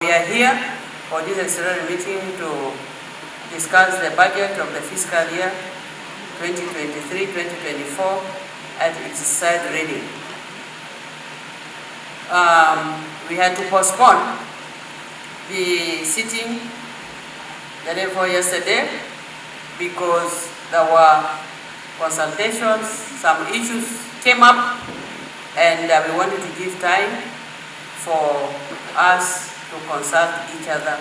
We are here for this extraordinary meeting to discuss the budget of the fiscal year 2023-2024 at its third reading. We had to postpone the sitting the day before yesterday because there were consultations, some issues came up, and we wanted to give time for us to consult each other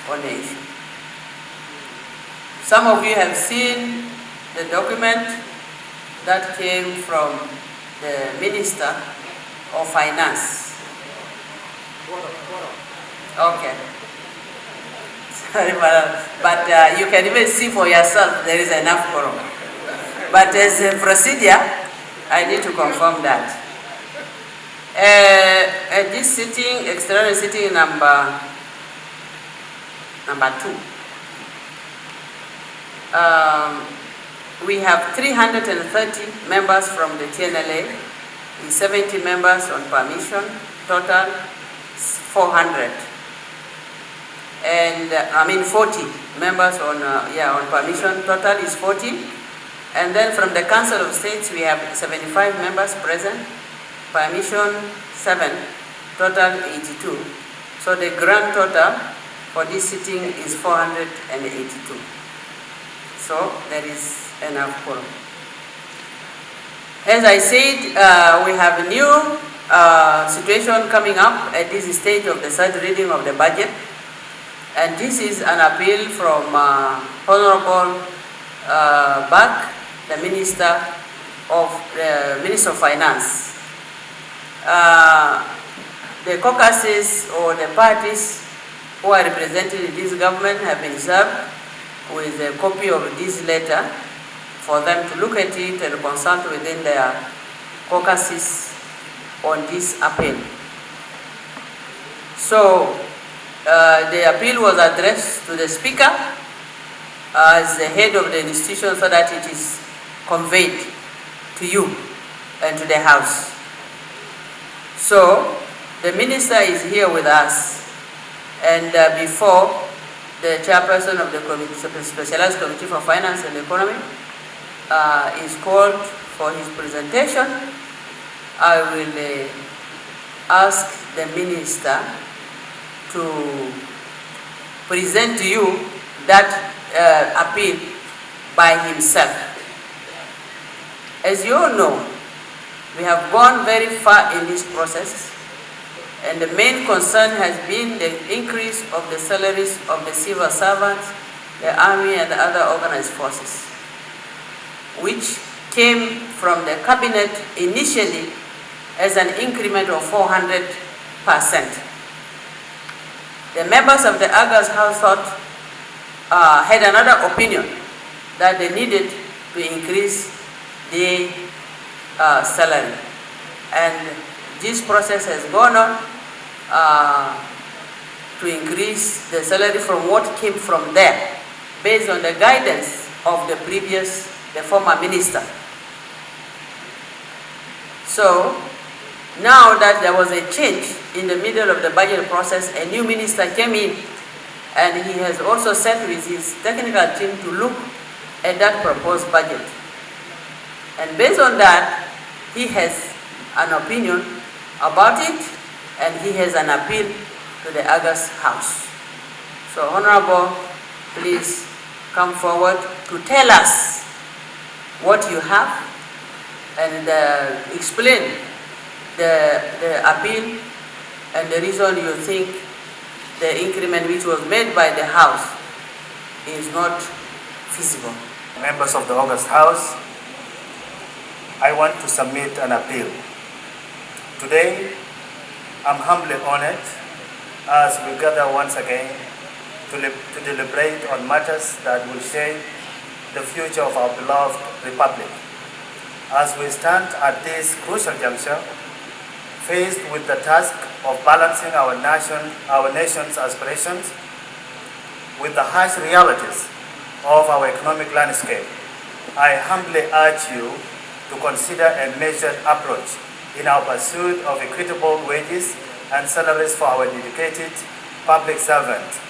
on the issue. Some of you have seen the document that came from the Minister of Finance. Okay. Sorry, but you can even see for yourself there is enough quorum. But as a procedure, I need to confirm that. At this sitting, extraordinary sitting number 2, we have 330 members from the TNLA, 70 members on permission, total 400. And 40 members on permission, total is 40. And then from the Council of States, we have 75 members present. Permission 7, total 82. So the grand total for this sitting is 482. So there is enough quorum. As I said, we have a new situation coming up at this stage of the third reading of the budget. And this is an appeal from Honorable Bak, the Minister of Finance. The caucuses or the parties who are represented in this government have been served with a copy of this letter for them to look at it and consult within their caucuses on this appeal. So the appeal was addressed to the Speaker as the head of the institution so that it is conveyed to you and to the House. So, the Minister is here with us, and before the chairperson of the Specialized Committee for Finance and Economy is called for his presentation, I will ask the Minister to present to you that appeal by himself. As you all know, we have gone very far in this process, and the main concern has been the increase of the salaries of the civil servants, the army, and the other organized forces, which came from the cabinet initially as an increment of 400%. The members of the August House had another opinion that they needed to increase the salary, and this process has gone on to increase the salary from what came from there based on the guidance of the former minister. So now that there was a change in the middle of the budget process, a new minister came in, and he has also sat with his technical team to look at that proposed budget. And based on that, he has an opinion about it, and he has an appeal to the August House. So, Honorable, please come forward to tell us what you have and explain the appeal and the reason you think the increment which was made by the House is not feasible. Members of the August House, I want to submit an appeal. Today, I'm humbly honored as we gather once again to deliberate on matters that will shape the future of our beloved Republic. As we stand at this crucial juncture, faced with the task of balancing our nation's aspirations with the harsh realities of our economic landscape, I humbly urge you to consider a measured approach in our pursuit of equitable wages and salaries for our dedicated public servants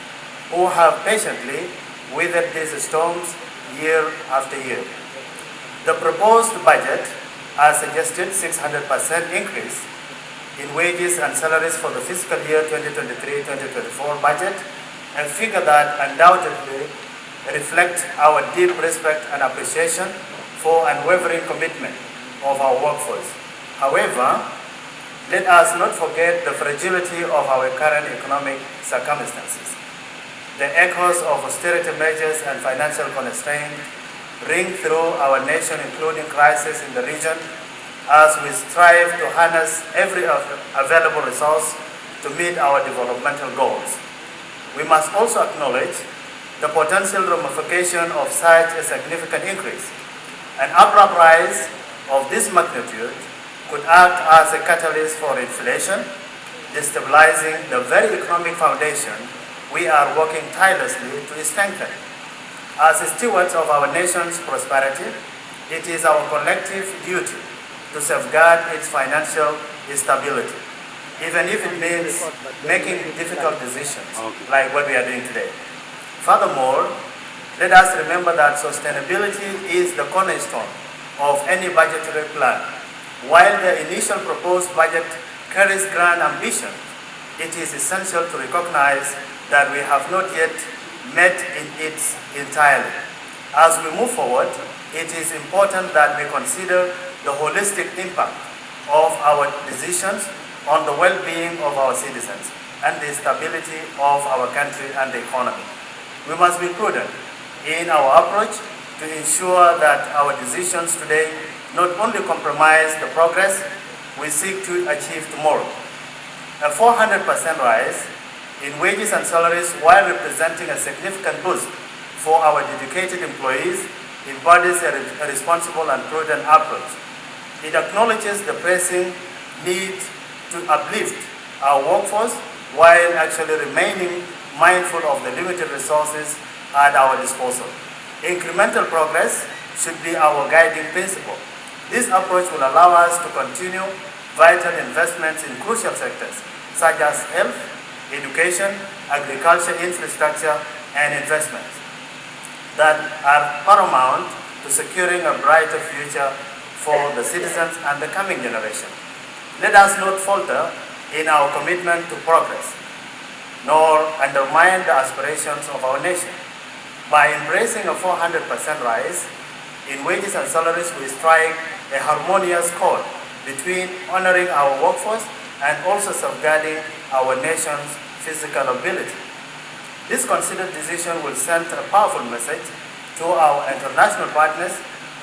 who have patiently weathered these storms year after year. The proposed budget has suggested 600% increase in wages and salaries for the fiscal year 2023-2024 budget, a figure that undoubtedly reflects our deep respect and appreciation for unwavering commitment of our workforce. However, let us not forget the fragility of our current economic circumstances. The echoes of austerity measures and financial constraints ring through our nation, including crises in the region, as we strive to harness every available resource to meet our developmental goals. We must also acknowledge the potential ramification of such a significant increase. An abrupt rise of this magnitude could act as a catalyst for inflation, destabilizing the very economic foundation we are working tirelessly to strengthen. As stewards of our nation's prosperity, it is our collective duty to safeguard its financial stability, even if it means making difficult decisions like what we are doing today. Furthermore, let us remember that sustainability is the cornerstone of any budgetary plan. While the initial proposed budget carries grand ambition, it is essential to recognize that we have not yet met in its entirety. As we move forward, it is important that we consider the holistic impact of our decisions on the well-being of our citizens and the stability of our country and the economy. We must be prudent in our approach to ensure that our decisions today not only compromise the progress we seek to achieve tomorrow. A 400% rise in wages and salaries, while representing a significant boost for our dedicated employees, embodies a responsible and prudent approach. It acknowledges the pressing need to uplift our workforce while actually remaining mindful of the limited resources at our disposal. Incremental progress should be our guiding principle. This approach will allow us to continue vital investments in crucial sectors such as health, education, agriculture, infrastructure, and investments that are paramount to securing a brighter future for the citizens and the coming generation. Let us not falter in our commitment to progress, nor undermine the aspirations of our nation. By embracing a 400% rise in wages and salaries, we strike a harmonious chord between honoring our workforce and also safeguarding our nation's physical ability. This considered decision will send a powerful message to our international partners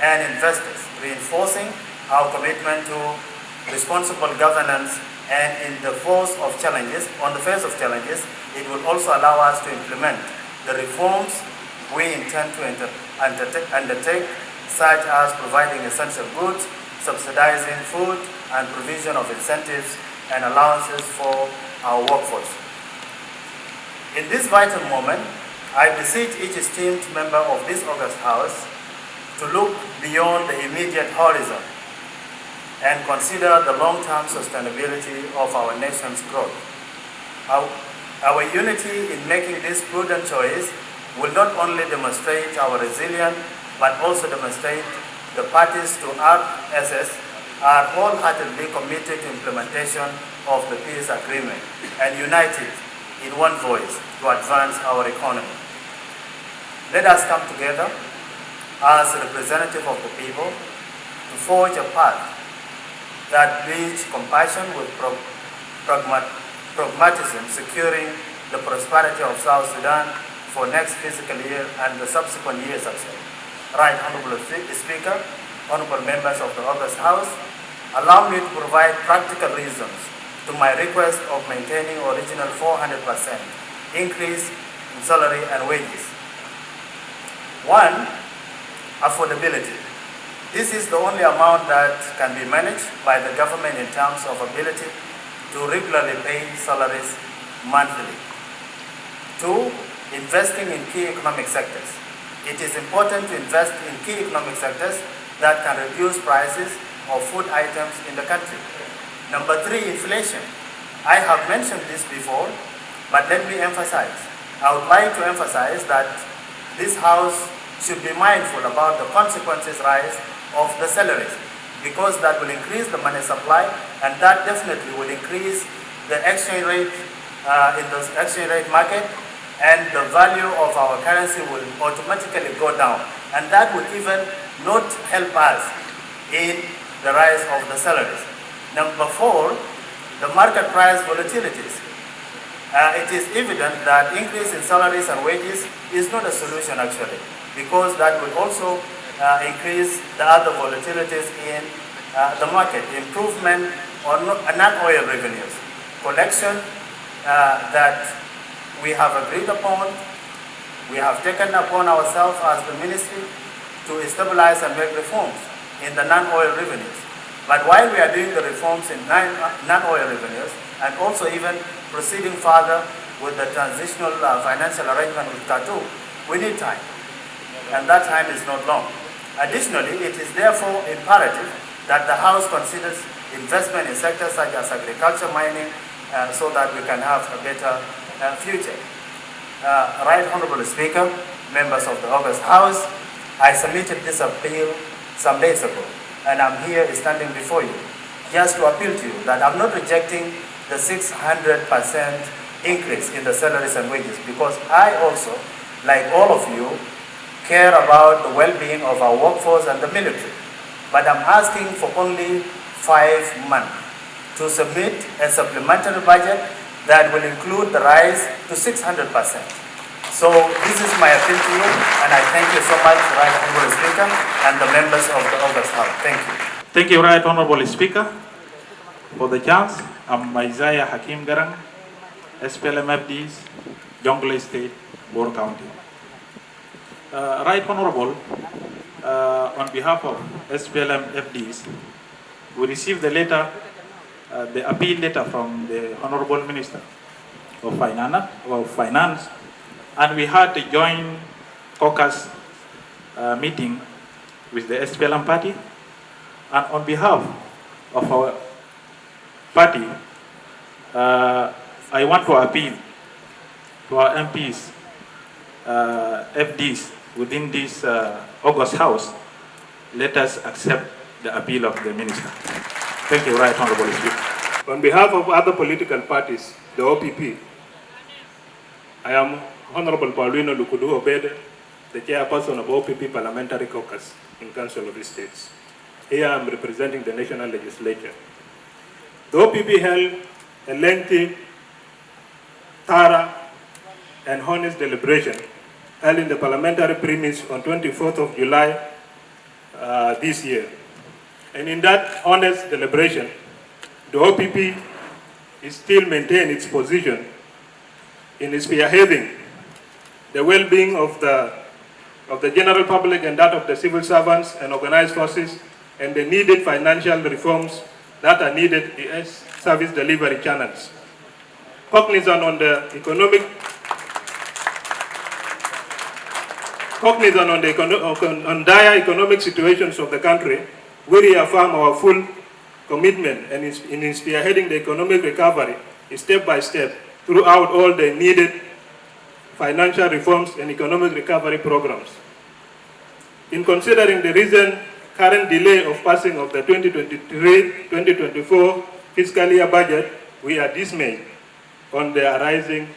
and investors, reinforcing our commitment to responsible governance. And in the face of challenges, it will also allow us to implement the reforms we intend to undertake, such as providing essential goods, subsidizing food, and provision of incentives and allowances for our workforce. In this vital moment, I beseech each esteemed member of this august House to look beyond the immediate horizon and consider the long-term sustainability of our nation's growth. Our unity in making this prudent choice will not only demonstrate our resilience, but also demonstrate the parties to RSS are wholeheartedly committed to implementation of the peace agreement and united in one voice to advance our economy. Let us come together as representatives of the people to forge a path that bridges compassion with pragmatism, securing the prosperity of South Sudan for next fiscal year and the subsequent years as well. Right Honorable Speaker, honorable members of the August House, allow me to provide practical reasons to my request of maintaining original 400% increase in salary and wages. One, affordability. This is the only amount that can be managed by the government in terms of ability to regularly pay salaries monthly. Two, investing in key economic sectors. It is important to invest in key economic sectors that can reduce prices of food items in the country. Number three, inflation. I have mentioned this before. But let me emphasize, I would like to emphasize that this House should be mindful about the consequences rise of the salaries, because that will increase the money supply, and that definitely will increase the exchange rate in the exchange rate market, and the value of our currency will automatically go down, and that will even not help us in the rise of the salaries. Number 4, the market price volatilities. It is evident that increase in salaries and wages is not a solution actually, because that will also increase the other volatilities in the market. Improvement on non-oil revenues, collection that we have agreed upon, we have taken upon ourselves as the ministry to stabilize and make reforms in the non-oil revenues. But while we are doing the reforms in non-oil revenues, and also even proceeding further with the transitional financial arrangement with Khartoum, we need time, and that time is not long. Additionally, it is therefore imperative that the House considers investment in sectors such as agriculture, mining, so that we can have a better future. Right Honorable Speaker, members of the August House, I submitted this appeal some days ago, and I'm here standing before you just to appeal to you that I'm not rejecting the 600% increase in the salaries and wages, because I also, like all of you, care about the well-being of our workforce and the military. But I'm asking for only 5 months to submit a supplementary budget that will include the rise to 600%. So this is my appeal to you, and I thank you so much, Right Honorable Speaker, and the members of the August House. Thank you. Thank you, Right Honorable Speaker, for the chance. I'm Isaiah Hakim Garang, SPLM-FDs, Jonglei State, Bor County. Right Honorable, on behalf of SPLM-FDs, we received the letter, the appeal letter from the Honorable Minister of Finance, and we had a joint caucus meeting with the SPLM party, and on behalf of our party, I want to appeal to our MPs, FDs within this August House. Let us accept the appeal of the Minister. Thank you, Right Honorable Speaker. On behalf of other political parties, the OPP, I am Honorable Paulino Lukudu Obede, the chairperson of OPP Parliamentary Caucus in Council of the States. Here I am representing the National Legislature. The OPP held a lengthy, thorough, and honest deliberation held in the parliamentary premise on 24th of July this year. And in that honest deliberation, the OPP is still maintain its position in spearheading the well-being of the general public and that of the civil servants and organized forces, and the needed financial reforms that are needed as service delivery channels. Cognizant on the dire economic situations of the country, we reaffirm our full commitment in spearheading the economic recovery step by step throughout all the needed financial reforms and economic recovery programs. In considering the recent current delay of passing of the 2023-2024 fiscal year budget, we are dismayed on the arising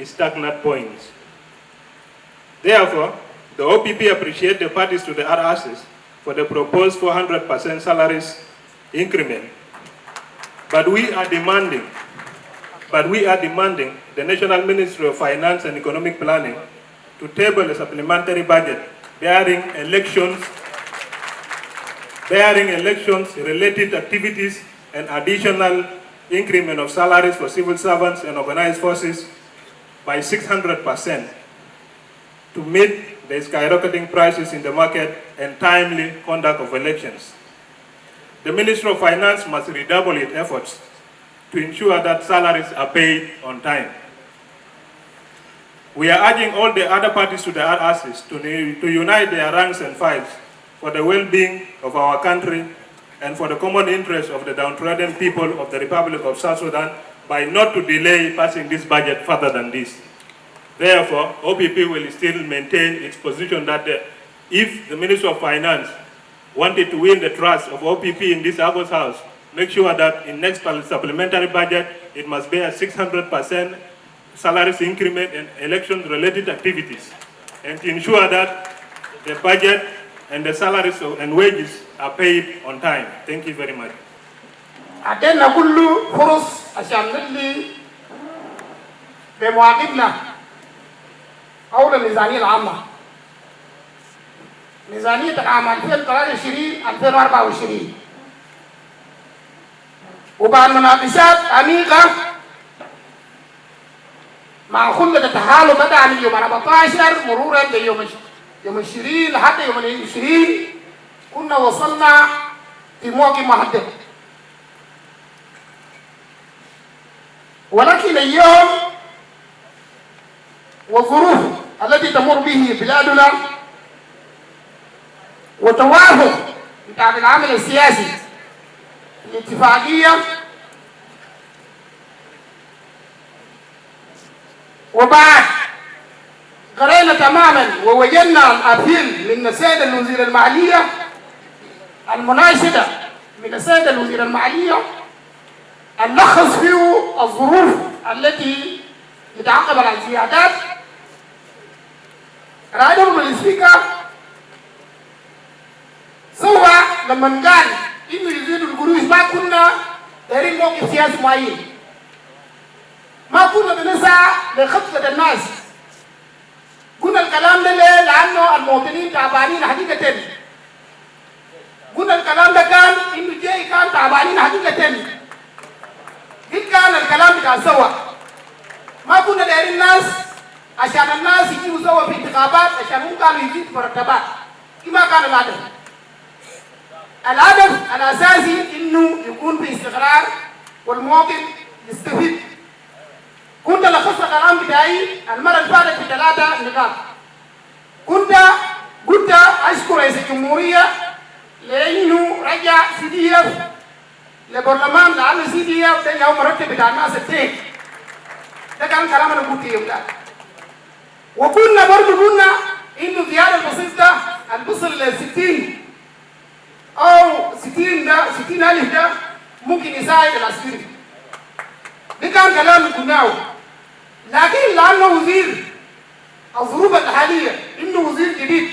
stagnant points. Therefore, the OPP appreciates the parties to the RRCs for the proposed 400% salaries increment, but we are demanding the National Ministry of Finance and Economic Planning to table a supplementary budget bearing elections-related activities and additional increment of salaries for civil servants and organized forces by 600% to meet the skyrocketing prices in the market and timely conduct of elections. The Ministry of Finance must redouble its efforts to ensure that salaries are paid on time. We are urging all the other parties to the RRCs to unite their ranks and files for the well-being of our country and for the common interest of the downtrodden people of the Republic of South Sudan by not to delay passing this budget further than this. Therefore, OPP will still maintain its position that if the Minister of Finance wanted to win the trust of OPP in this August House, make sure that in next supplementary budget, it must be a 600% salaries increment and election-related activities, and to ensure that the budget and the salaries and wages are paid on time. Thank you very much. عدنا كل فرص عشان نلي بمواقفنا حول الميزانية العامة. ميزانية العام 2023-2024 وبعد مناقشات عميقة مع خلة التحالف بدأ من يوم 14 مرورا ليوم 20 لحد يوم 20 كنا وصلنا في موقف محدد. ولكن اليوم والظروف التي تمر به بلادنا وتوافق بتاع العمل السياسي الاتفاقية وبعد قرينا تماما ووجدنا الأبيل من السيد الوزير المالية المناشدة من السيد الوزير المالية أن نلخص فيه الظروف التي يتعقب على الزيادات. رأينا بالسبيكر سوى لما قال إنه يزيدوا القروش ما كنا دايرين موقف سياسي معين، ما كنا بنسعى لخطة الناس. قلنا الكلام ده ليه؟ لأنه المواطنين تعبانين حقيقة. قلنا الكلام ده كان إنه جاي كان تعبانين حقيقة. إن كان الكلام بتاع سوا ما كنا دايرين الناس عشان الناس يجيبوا سوا في انتخابات عشان هم كانوا يزيدوا مرتبات. كما كان الهدف. الهدف الأساسي إنه يكون في استقرار والمواطن يستفيد. كنت لخصت الكلام بتاعي المرة اللي فاتت في 3 نقاط. كنت قلت أشكر رئيس الجمهورية لأنه رجع CDF للبرلمان، لأنه CDF ده يوم مرتب بتاع الناس التين. ده كان كلام أنا قلته يوم ده. وكنا برضه قلنا إنه زيادة البسيط ده البصل ل 60 أو 60,000 ده ممكن يساعد العسكري. ده كان كلام قلناه. لكن لأنه وزير الظروف الحالية إنه وزير جديد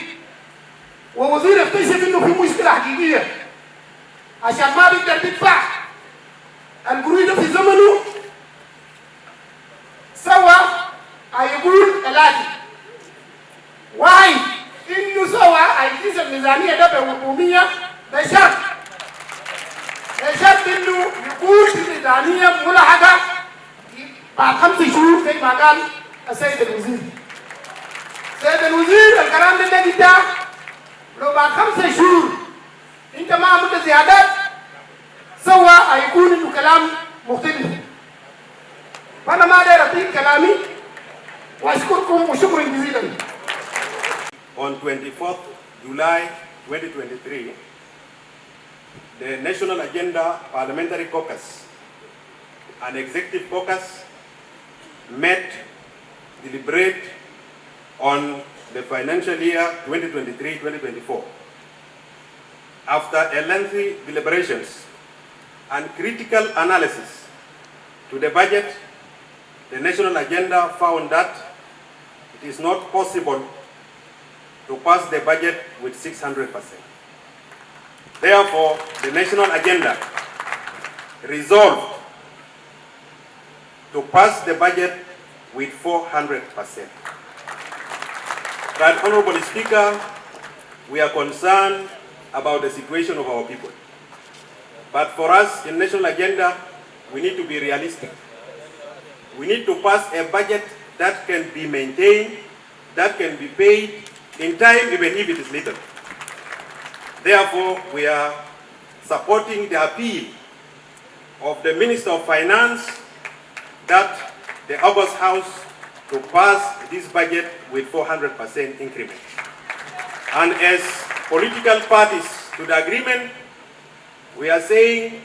ووزير اكتشف إنه في مشكلة حقيقية عشان ما بيقدر يدفع القروش ده في زمنه، سوى هيقول الآتي: واحد إنه سوى هيقيس الميزانية ده بحكومية بشرط إنه يكون في ميزانية ملحقة بعد 5 شهور زي ما قال السيد الوزير. السيد الوزير الكلام ده جدا، لو بعد 5 شهور انت ما عملت زيادات سوى هيكون انه كلام مختلف. فانا ما داير اطيل كلامي واشكركم وشكرا جزيلا. On 24th July 2023, the National Agenda Parliamentary Caucus and Executive Caucus met, deliberate on the financial year 2023-2024. After a lengthy deliberations and critical analysis to the budget, the National Agenda found that it is not possible to pass the budget with 600%. Therefore, the National Agenda resolved to pass the budget with 400%. Right, Honorable Speaker, we are concerned about the situation of our people. But for us in National Agenda, we need to be realistic. We need to pass a budget that can be maintained, that can be paid in time, even if it is little. Therefore, we are supporting the appeal of the Minister of Finance that the August House to pass this budget with 400% increment. And as political parties to the agreement, we are saying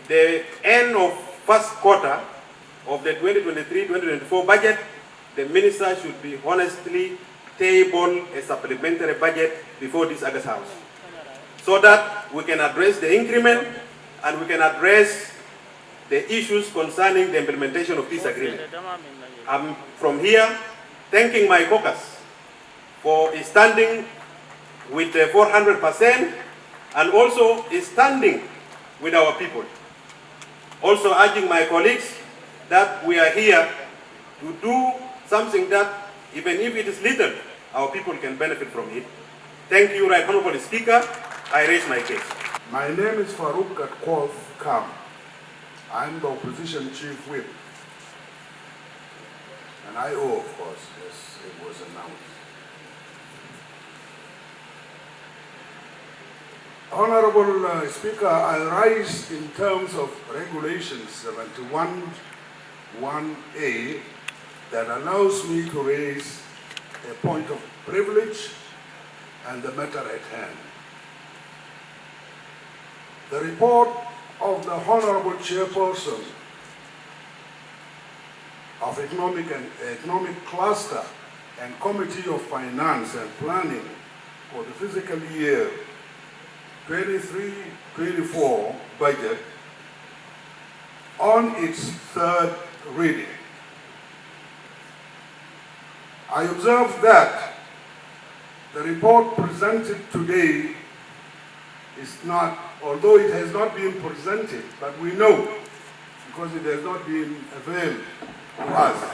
the end of first quarter of the 2023-2024 budget, the minister should be honestly table a supplementary budget before this August House, so that we can address the increment and we can address the issues concerning the implementation of this agreement. I'm from here thanking my caucus for standing with the 400% and also standing with our people. Also urging my colleagues that we are here to do something that, even if it is little, our people can benefit from it. Thank you, Right Honorable Speaker. I raise my case. My name is Farouk Gatkov Kam. I'm the opposition chief whip. And I owe, of course, as it was announced. Honorable Speaker, I rise in terms of Regulation 71(1)(a) that allows me to raise a point of privilege and the matter at hand. The report of the Honorable Chairperson of Economic Cluster and Committee of Finance and Planning for the fiscal year 23-24 budget on its third reading. I observe that the report presented today is not, although it has not been presented, but we know because it has not been availed to us.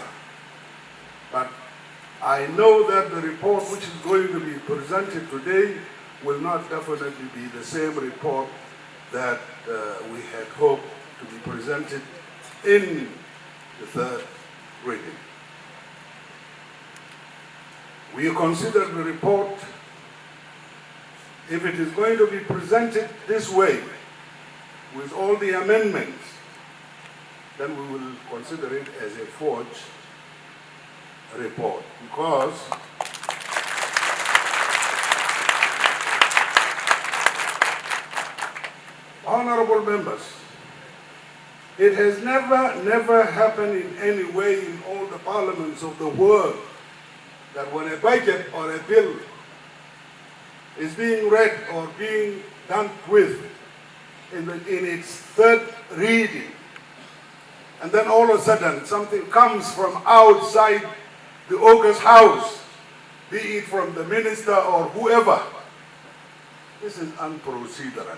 But I know that the report which is going to be presented today will not definitely be the same report that we had hoped to be presented in the third reading. We consider the report, if it is going to be presented this way, with all the amendments, then we will consider it as a forged report, because honorable members, it has never happened in any way in all the parliaments of the world that when a budget or a bill is being read or being done with in its third reading, and then all of a sudden something comes from outside the August House, be it from the minister or whoever. This is unprocedural.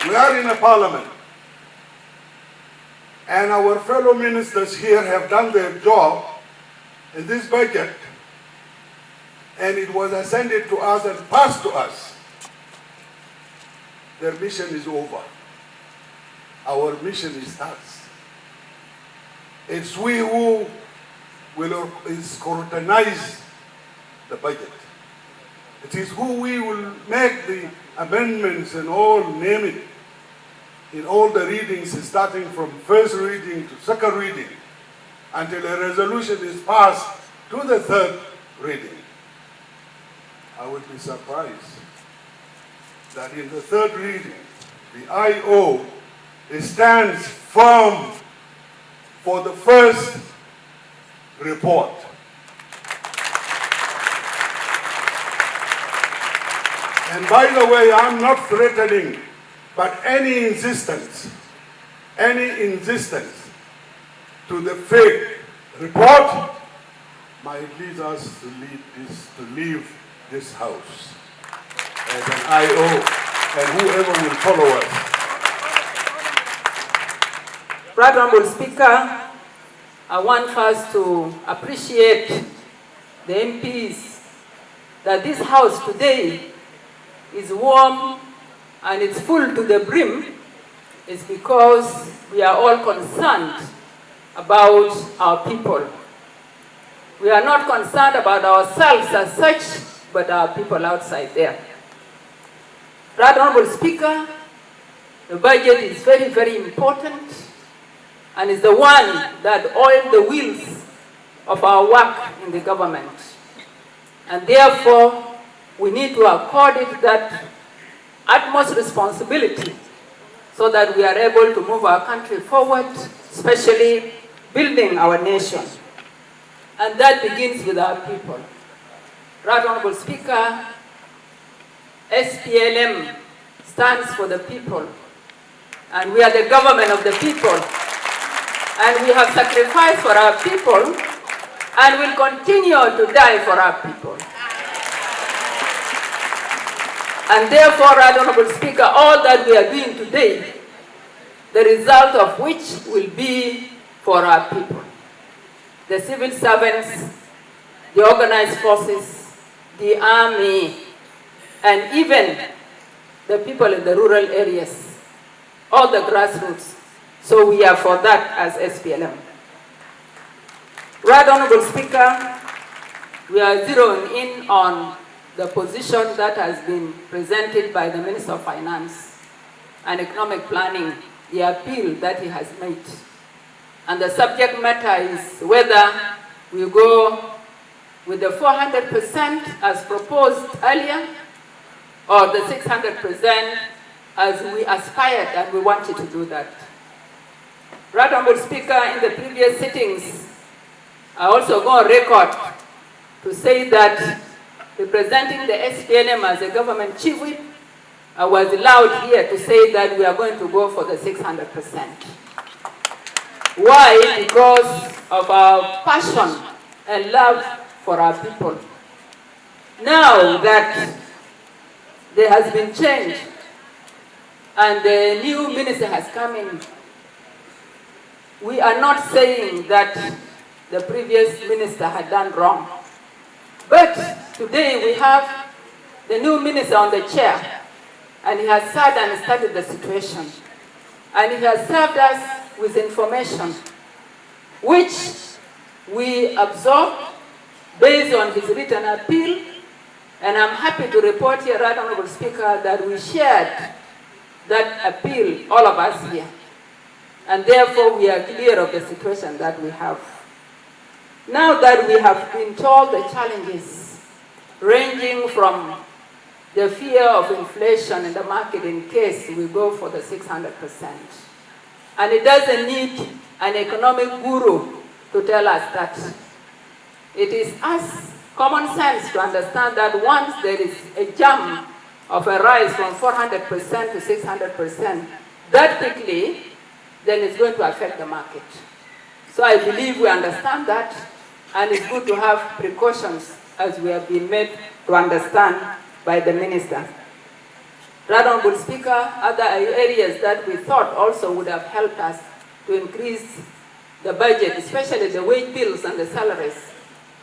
We are in a parliament, and our fellow ministers here have done their job in this budget, and it was ascended to us and passed to us. Their mission is over. Our mission is us. It's we who will scrutinize the budget. It is who we will make the amendments and all, name it, in all the readings, starting from first reading to second reading, until a resolution is passed to the third reading. I would be surprised that in the third reading, the IO stands firm for the first report. And by the way, I'm not threatening, but any insistence to the fake report might lead us to leave this house as an IO and whoever will follow us. Right Honorable Speaker, I want us to appreciate the MPs that this house today is warm and it's full to the brim. Is because we are all concerned about our people. We are not concerned about ourselves as such, but our people outside there. Right Honorable Speaker, the budget is very, very important, and is the one that oils the wheels of our work in the government. And therefore, we need to accord it that utmost responsibility so that we are able to move our country forward, especially building our nation. And that begins with our people. Right Honorable Speaker, SPLM stands for the people, and we are the government of the people, and we have sacrificed for our people and will continue to die for our people. And therefore, Right Honorable Speaker, all that we are doing today, the result of which will be for our people. The civil servants, the organized forces, the army, and even the people in the rural areas, all the grassroots. So we are for that as SPLM. Right Honorable Speaker, we are zeroing in on the position that has been presented by the Minister of Finance and Economic Planning, the appeal that he has made. And the subject matter is whether we go with the 400% as proposed earlier, or the 600% as we aspired and we wanted to do that. Right Honorable Speaker, in the previous sittings, I also go on record to say that representing the SPLM as a government chief whip, I was allowed here to say that we are going to go for the 600%. Why? Because of our passion and love for our people. Now that there has been change and the new minister has come in, we are not saying that the previous minister had done wrong. But today we have the new minister on the chair, and he has sat and studied the situation. And he has served us with information which we absorbed based on his written appeal. And I'm happy to report here, Right Honorable Speaker, that we shared that appeal, all of us here. And therefore we are clear of the situation that we have. Now that we have been told the challenges ranging from the fear of inflation in the market in case we go for the 600%. And it doesn't need an economic guru to tell us that. It is us, common sense, to understand that once there is a jump of a rise from 400% to 600%, that quickly, then it's going to affect the market. So I believe we understand that, and it's good to have precautions as we have been made to understand by the minister. Right Honorable Speaker, other areas that we thought also would have helped us to increase the budget, especially the wage bills and the salaries,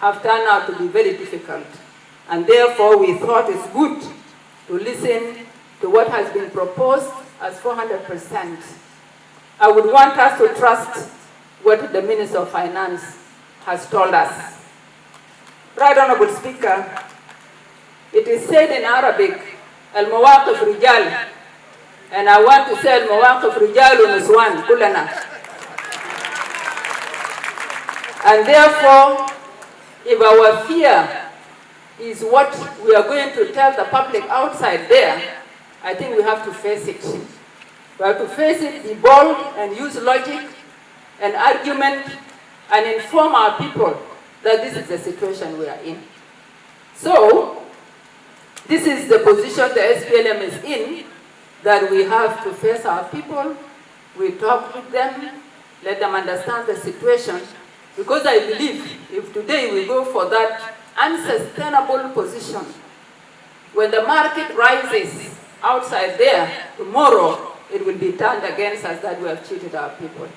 have turned out to be very difficult. And therefore we thought it's good to listen to what has been proposed as 400%. I would want us to trust what the Minister of Finance has told us. Right Honorable Speaker, it is said in Arabic, Al-Mawaqif Rijal, and I want to say Al-Mawaqif Rijal Nuswan, Kulana. And therefore, if our fear is what we are going to tell the public outside there, I think we have to face it. We have to face it, be bold, and use logic and argument and inform our people that this is the situation we are in. So, this is the position the SPLM is in, that we have to face our people, we talk with them, let them understand the situation, because I believe if today we go for that unsustainable position, when the market rises outside there, tomorrow it will be turned against us that we have cheated our people.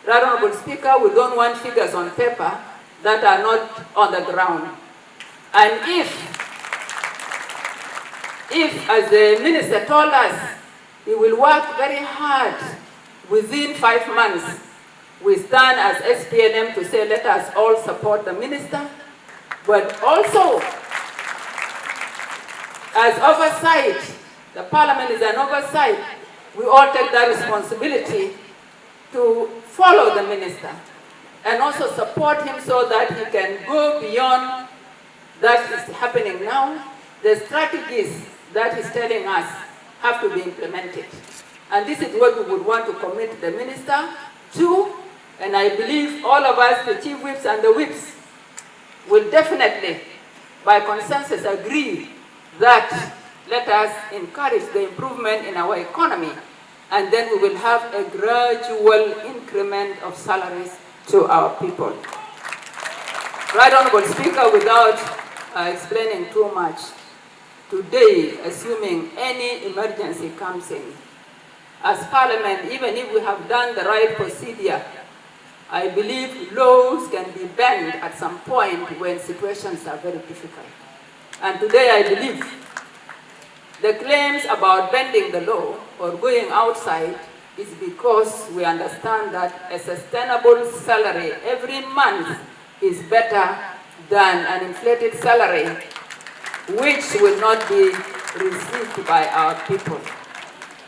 Right Honorable Speaker, we don't want figures on paper that are not on the ground. And if, as the minister told us, he will work very hard within 5 months, we stand as SPLM to say let us all support the minister, but also as oversight, the parliament is an oversight, we all take that responsibility to follow the minister and also support him so that he can go beyond that is happening now. The strategies that he's telling us have to be implemented. And this is what we would want to commit the minister to, and I believe all of us, the chief whips and the whips, will definitely, by consensus, agree that let us encourage the improvement in our economy, and then we will have a gradual increment of salaries to our people. Right Honorable Speaker, without explaining too much, today, assuming any emergency comes in, as Parliament, even if we have done the right procedure, I believe laws can be bent at some point when situations are very difficult. And today I believe the claims about bending the law or going outside is because we understand that a sustainable salary every month is better than an inflated salary which will not be received by our people.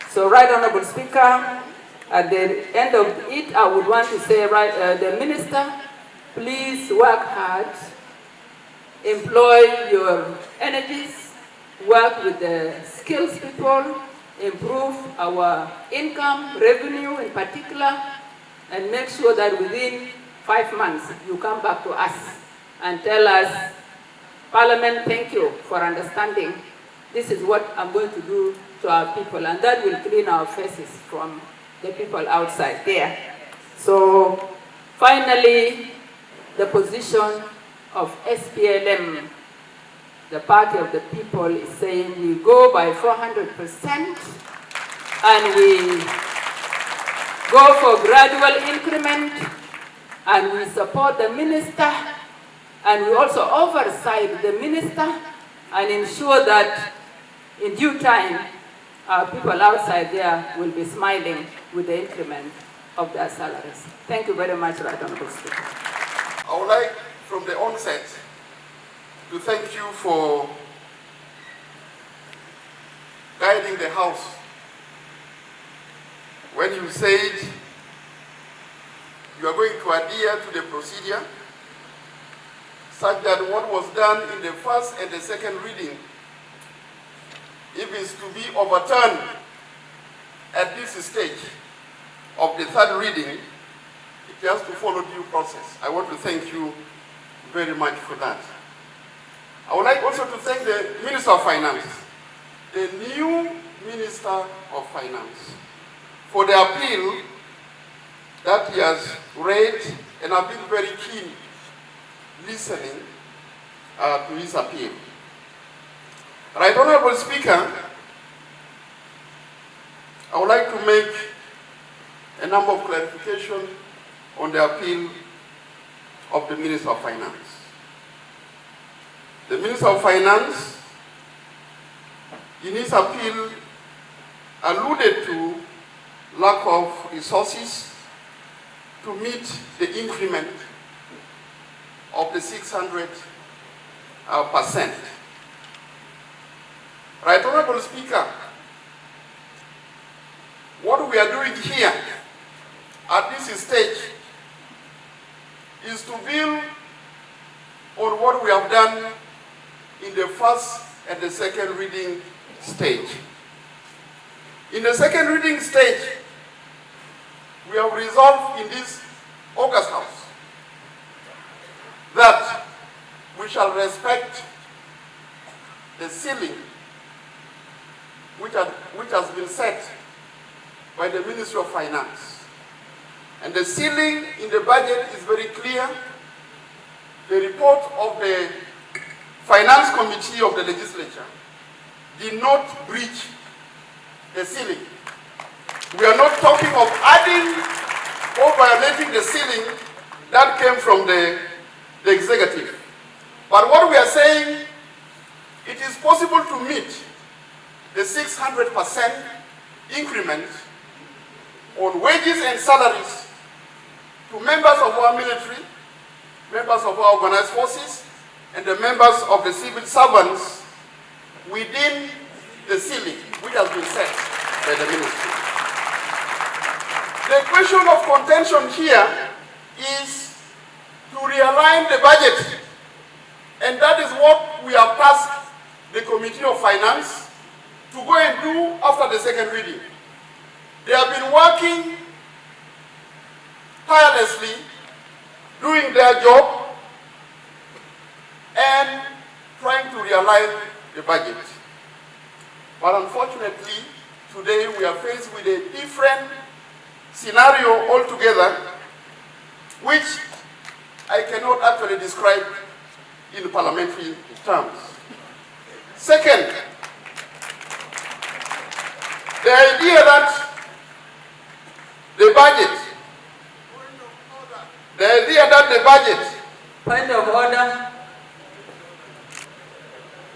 So, Right Honorable Speaker, at the end of it, I would want to say, the Minister, please work hard, employ your energies, work with the skills people, improve our income, revenue in particular, and make sure that within 5 months you come back to us and tell us, Parliament, thank you for understanding. This is what I'm going to do to our people, and that will clean our faces from the people outside there. So finally, the position of SPLM, the party of the people, is saying we go by 400% and we go for gradual increment, and we support the minister, and we also oversight the minister and ensure that in due time our people outside there will be smiling with the increment of their salaries. Thank you very much, Right Honorable Speaker. I would like from the onset to thank you for guiding the House when you said you are going to adhere to the procedure such that what was done in the first and the second reading, if it's to be overturned at this stage of the third reading, it has to follow due process. I want to thank you very much for that. I would like also to thank the Minister of Finance, the new Minister of Finance, for the appeal that he has read, and I've been very keen listening to his appeal. Right Honorable Speaker, I would like to make a number of clarifications on the appeal of the Minister of Finance. The Minister of Finance, in his appeal, alluded to lack of resources to meet the increment of the 600%. Right Honorable Speaker, what we are doing here at this stage is to build on what we have done in the first and the second reading stage. In the second reading stage, we have resolved in this August House that we shall respect the ceiling which has been set by the Ministry of Finance. And the ceiling in the budget is very clear. The report of the Finance Committee of the Legislature did not breach the ceiling. We are not talking of adding or violating the ceiling that came from the executive. But what we are saying, it is possible to meet the 600% increment on wages and salaries to members of our military, members of our organized forces, and the members of the civil servants within the ceiling which has been set by the ministry. The question of contention here is to realign the budget, and that is what we have tasked the Committee of Finance to to go and do after the second reading. They have been working tirelessly, doing their job, and trying to realize the budget. But unfortunately, today we are faced with a different scenario altogether, which I cannot actually describe in parliamentary terms. Second, the idea that the budget, Point of order.